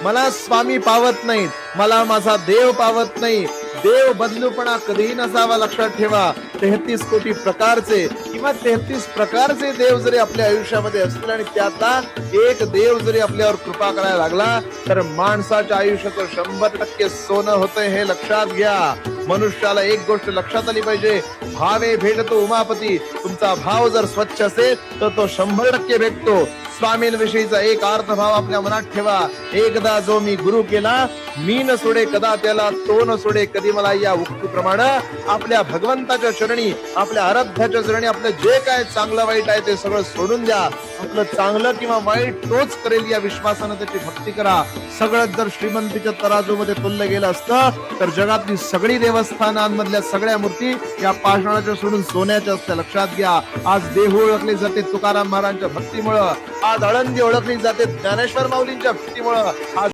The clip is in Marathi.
मला स्वामी पावत नाहीत, मला माझा देव पावत नाही. देव बदलूपणा कधीही नसावा, लक्षात ठेवा. 33 कोटी प्रकारचे किंवा 33 प्रकारचे देव जरी आपल्या आयुष्यामध्ये असतील आणि त्यातला एक देव जरी आपल्यावर कृपा करायला लागला तर माणसाच्या आयुष्याचं 100% सोनं होतंय, हे लक्षात घ्या. मनुष्याला एक गोष्ट लक्षात आली पाहिजे, भावे भेटतो उमापती. तुमचा भाव जर स्वच्छ असेल तर तो 100% भेटतो. स्वामींविषयीचा एक अर्थभाव आपल्या मनात ठेवा. एकदा जो मी गुरु केला, मी न सोडे कदा त्याला, तो न सोडे कधी मला. या उक्तीप्रमाणे आपल्या भगवंताच्या चरणी, आपल्या आराध्याच्या चरणी आपलं जे काय चांगलं वाईट आहे ते सगळं सोडून द्या. आपलं चांगलं किंवा वाईट तोच करेल या विश्वासानं त्याची भक्ती करा. सगळं जर श्रीमंतीच्या तराजूमध्ये तुललं गेलं असतं तर जगातली सगळी देवस्थानांमधल्या सगळ्या मूर्ती या पाषाणाच्या सोडून सोन्याच्या असत्या, लक्षात घ्या. आज देहू ओळखले जाते तुकाराम महाराजांच्या भक्तीमुळं, आज आळंदी ओळखली जाते ज्ञानेश्वर माऊलींच्या भक्तीमुळं. आज